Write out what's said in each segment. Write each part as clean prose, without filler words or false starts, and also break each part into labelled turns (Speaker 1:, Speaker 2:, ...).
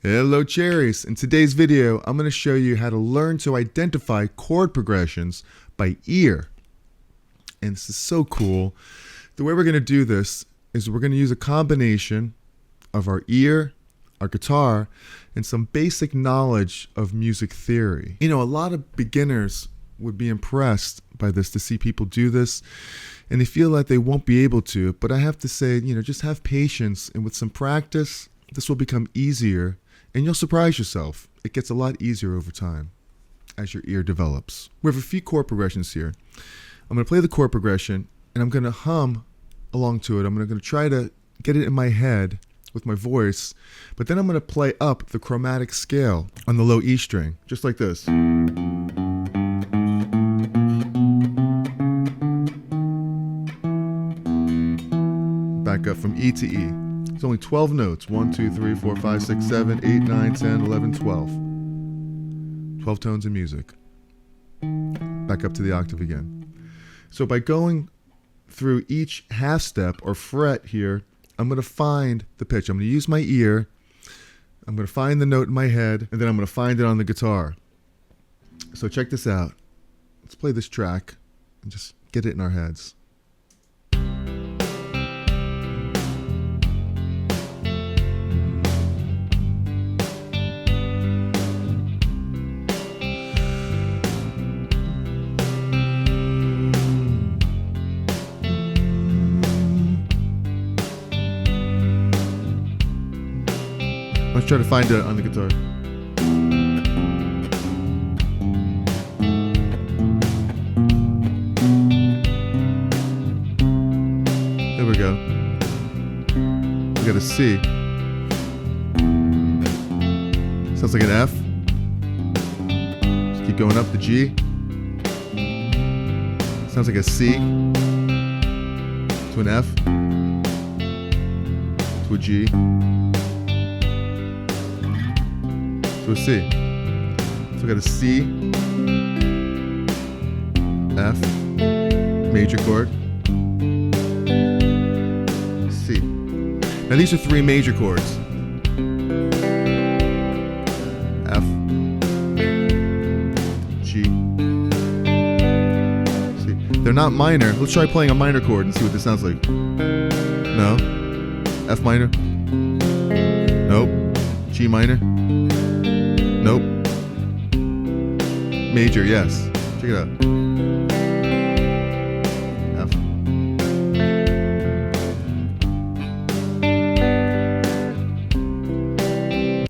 Speaker 1: Hello cherries! In today's video, I'm going to show you how to learn to identify chord progressions by ear. And this is so cool. The way we're going to do this is we're going to use a combination of our ear, our guitar, and some basic knowledge of music theory. You know, a lot of beginners would be impressed by this, to see people do this, and they feel like they won't be able to. But I have to say, just have patience, and with some practice, this will become easier. And you'll surprise yourself. It gets a lot easier over time as your ear develops. We have a few chord progressions here. I'm going to play the chord progression and I'm going to hum along to it. I'm going to try to get it in my head with my voice, but then I'm going to play up the chromatic scale on the low E string, just like this. Back up from E to E. It's only 12 notes. 1, 2, 3, 4, 5, 6, 7, 8, 9, 10, 11, 12. 12 tones of music. Back up to the octave again. So by going through each half step or fret here, I'm going to find the pitch. I'm going to use my ear. I'm going to find the note in my head, and then I'm going to find it on the guitar. So check this out. Let's play this track and just get it in our heads. Let's try to find it on the guitar. There we go. We got a C. Sounds like an F. Just keep going up the G. Sounds like a C. To an F. To a G. To a C. So we got a C, F, major chord, C. Now these are three major chords. F, G, C. They're not minor. Let's try playing a minor chord and see what this sounds like. No. F minor. Nope. G minor. Nope. Major, yes. Check it out. F.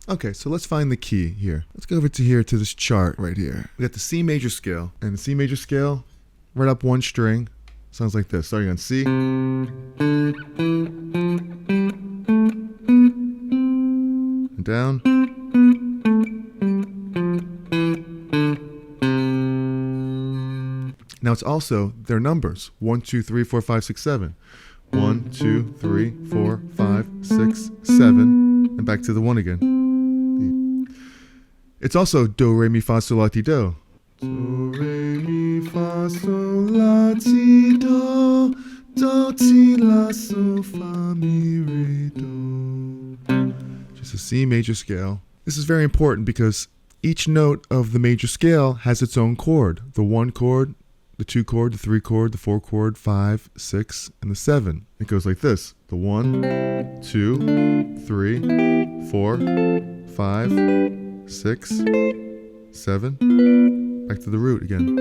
Speaker 1: Okay, so let's find the key here. Let's go over to here to this chart right here. We got the C major scale. And the C major scale, right up one string. Sounds like this. Starting on C. And down. Now it's also their numbers. 1, 2, 3, 4, 5, 6, 7. 1, 2, 3, 4, 5, 6, 7. And back to the 1 again. It's also do, re, mi, fa, sol, la, ti, do. Do, re, mi, fa, sol, la, ti, do. Do, ti, la, sol, fa, mi, re, do. Just a C major scale. This is very important because each note of the major scale has its own chord. The 1 chord, the 2 chord, the 3 chord, the 4 chord, 5, 6, and the 7. It goes like this. The 1, 2, 3, 4, 5, 6, 7. Back to the root again.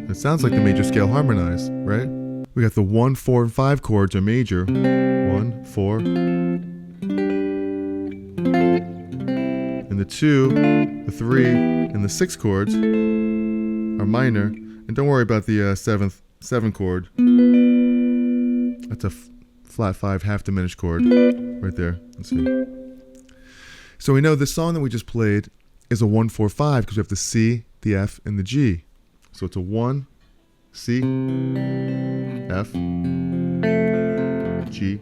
Speaker 1: It sounds like the major scale harmonized, right? We got the 1, 4, and 5 chords are major. 1, 4. And the 2, the 3, and the 6 chords are minor. And don't worry about the 7 chord. That's a flat 5 half diminished chord right there. Let's see. So we know the song that we just played is a 1, 4, 5 because we have the C, the F, and the G. So it's a 1, C, F, G,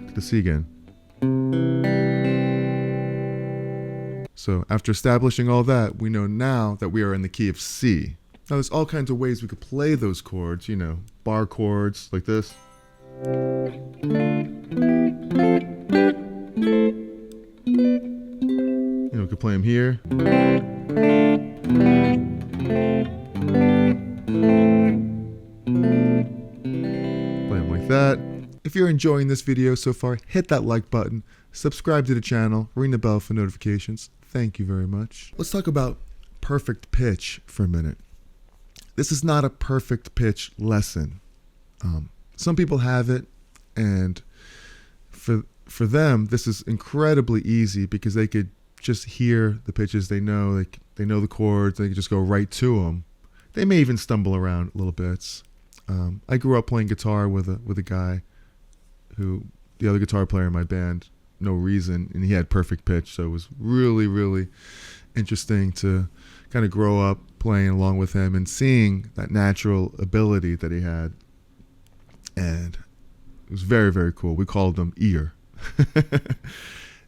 Speaker 1: to the C again. So after establishing all that, we know now that we are in the key of C. Now there's all kinds of ways we could play those chords, you know, bar chords like this. You know, we could play them here. Play them like that. If you're enjoying this video so far, hit that like button, subscribe to the channel, ring the bell for notifications. Thank you very much. Let's talk about perfect pitch for a minute. This is not a perfect pitch lesson. Some people have it, and for them, this is incredibly easy because they could just hear the pitches. They know the chords. They can just go right to them. They may even stumble around little bits. I grew up playing guitar with a guy who, the other guitar player in my band, no reason, and he had perfect pitch. So it was really, really interesting to kind of grow up playing along with him and seeing that natural ability that he had. And it was very, very cool. We called him Ear.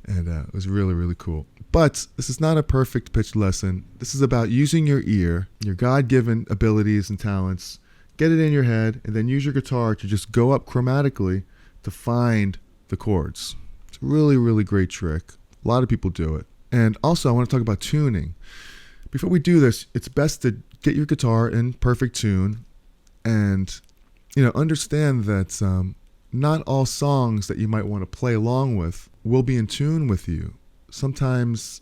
Speaker 1: And it was really, really cool. But this is not a perfect pitch lesson. This is about using your ear, your God-given abilities and talents, get it in your head, and then use your guitar to just go up chromatically to find the chords. It's a really, really great trick. A lot of people do it. And also, I want to talk about tuning. Before we do this, it's best to get your guitar in perfect tune and, you know, understand that not all songs that you might want to play along with will be in tune with you. Sometimes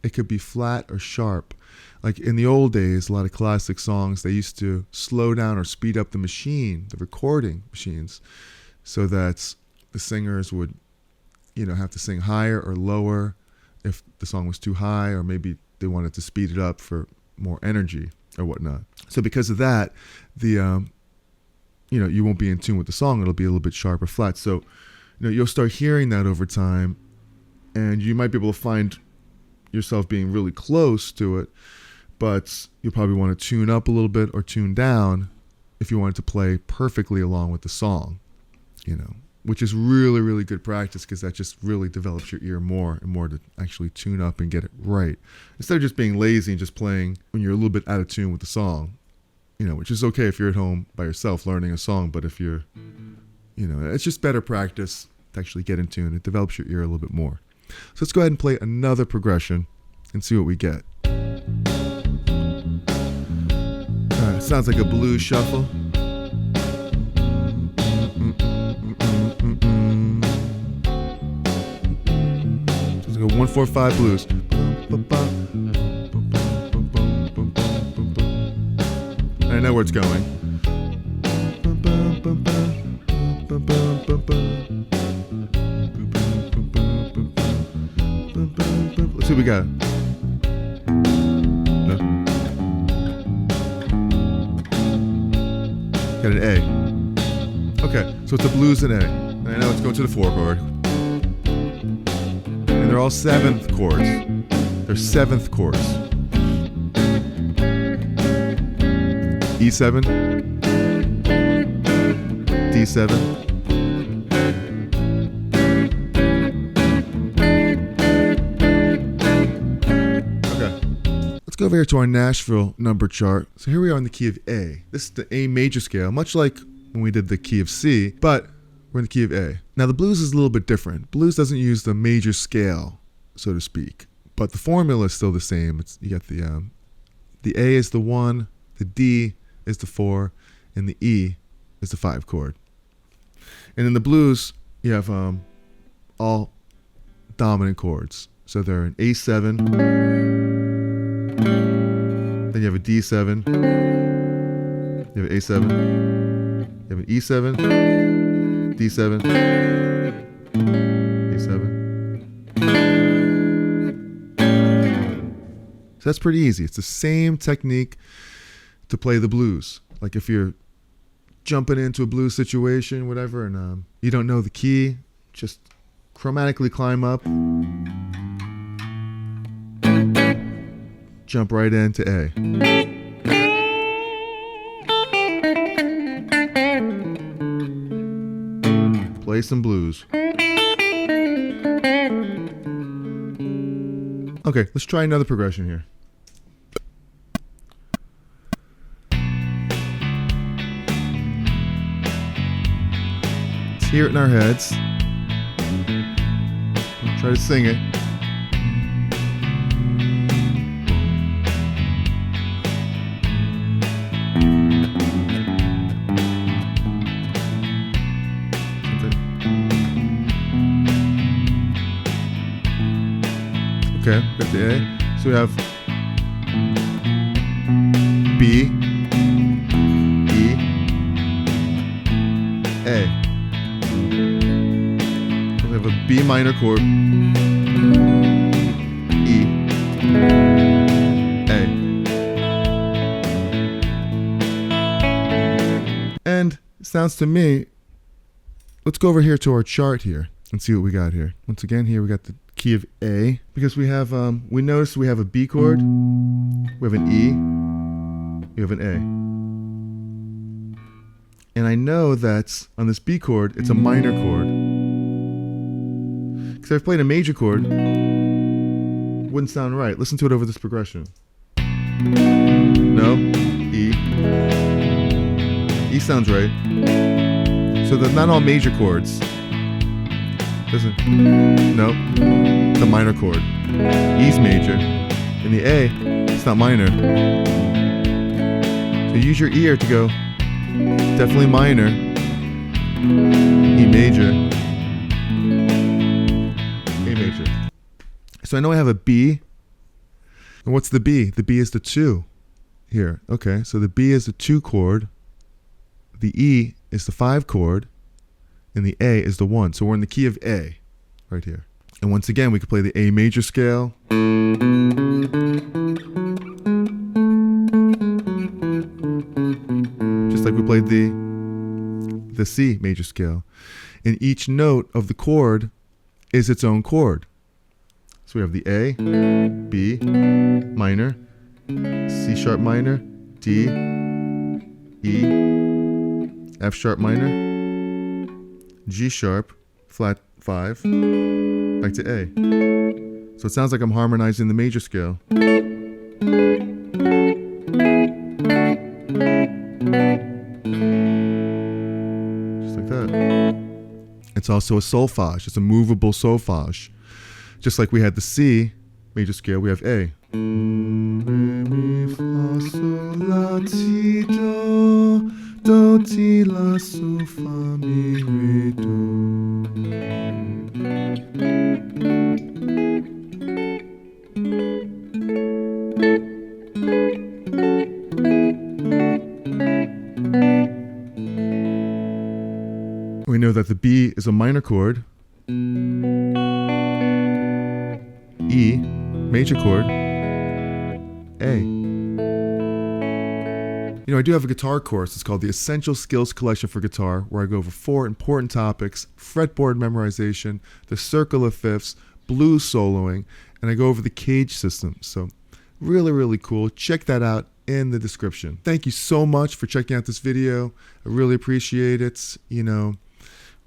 Speaker 1: it could be flat or sharp. Like in the old days, a lot of classic songs, they used to slow down or speed up the machine, the recording machines, so that the singers would, you know, have to sing higher or lower if the song was too high, or maybe they wanted to speed it up for more energy or whatnot. So because of that, you know, you won't be in tune with the song. It'll be a little bit sharp or flat. So, you know, you'll start hearing that over time, and you might be able to find yourself being really close to it, but you'll probably want to tune up a little bit or tune down if you want it to play perfectly along with the song, you know, which is really, really good practice because that just really develops your ear more and more to actually tune up and get it right. Instead of just being lazy and just playing when you're a little bit out of tune with the song, you know, which is okay if you're at home by yourself learning a song, but if you're, you know, it's just better practice to actually get in tune. It develops your ear a little bit more. So let's go ahead and play another progression and see what we get. All right, sounds like a blues shuffle. Sounds like a 1-4-5 blues. I know where it's going. Let's see what we got. No. Got an A. Okay, so it's a blues and A. And I know it's going to the 4 chord. And they're all 7th chords. They're 7th chords. E7, D7, okay. Let's go over here to our Nashville number chart. So here we are in the key of A. This is the A major scale, much like when we did the key of C, but we're in the key of A. Now the blues is a little bit different. Blues doesn't use the major scale, so to speak, but the formula is still the same. You got the A is the 1, the D is the 4, and the E is the 5 chord. And in the blues, you have all dominant chords. So they're an A7, then you have a D7, you have an A7, you have an E7, D7, A7. So that's pretty easy. It's the same technique to play the blues. Like if you're jumping into a blues situation, whatever, and you don't know the key, just chromatically climb up, jump right into A. Play some blues. Okay, let's try another progression here. Let's hear it in our heads. Try to sing it. Okay, got the A. So we have B, E, A. We have a B minor chord, E, A. And it sounds to me, let's go over here to our chart here and see what we got here. Once again, here we got the key of A, because we have we notice we have a B chord, we have an E, we have an A, and I know that on this B chord it's a minor chord, because if I played a major chord, it wouldn't sound right. Listen to it over this progression. No, E sounds right. So they're not all major chords. Listen, no, it's a minor chord. E's major, and the A, it's not minor. So use your ear to go, definitely minor, E major, A major. So I know I have a B, and what's the B? The B is the 2 here. Okay, so the B is the 2 chord, the E is the 5 chord, and the A is the 1. So we're in the key of A right here. And once again, we could play the A major scale. Just like we played the C major scale. And each note of the chord is its own chord. So we have the A, B, minor, C sharp minor, D, E, F sharp minor, G sharp, flat 5, back to A. So it sounds like I'm harmonizing the major scale. Just like that. It's also a solfege. It's a movable solfege. Just like we had the C major scale, we have A. Re, mi, fa, sol, la, ti, do. Do, ti, la, sol, fa, mi, re, do. We know that the B is a minor chord, E, major chord, A. You know, I do have a guitar course. It's called the Essential Skills Collection for Guitar, where I go over 4 important topics: fretboard memorization, the circle of fifths, blues soloing, and I go over the cage system. So really, really cool. Check that out in the description. Thank you so much for checking out this video. I really appreciate it. You know,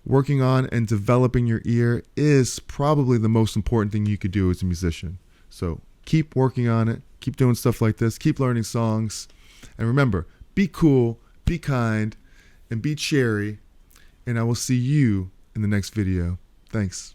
Speaker 1: working on and developing your ear is probably the most important thing you could do as a musician. So keep working on it. Keep doing stuff like this. Keep learning songs. And remember, be cool, be kind, and be cherry. And I will see you in the next video. Thanks.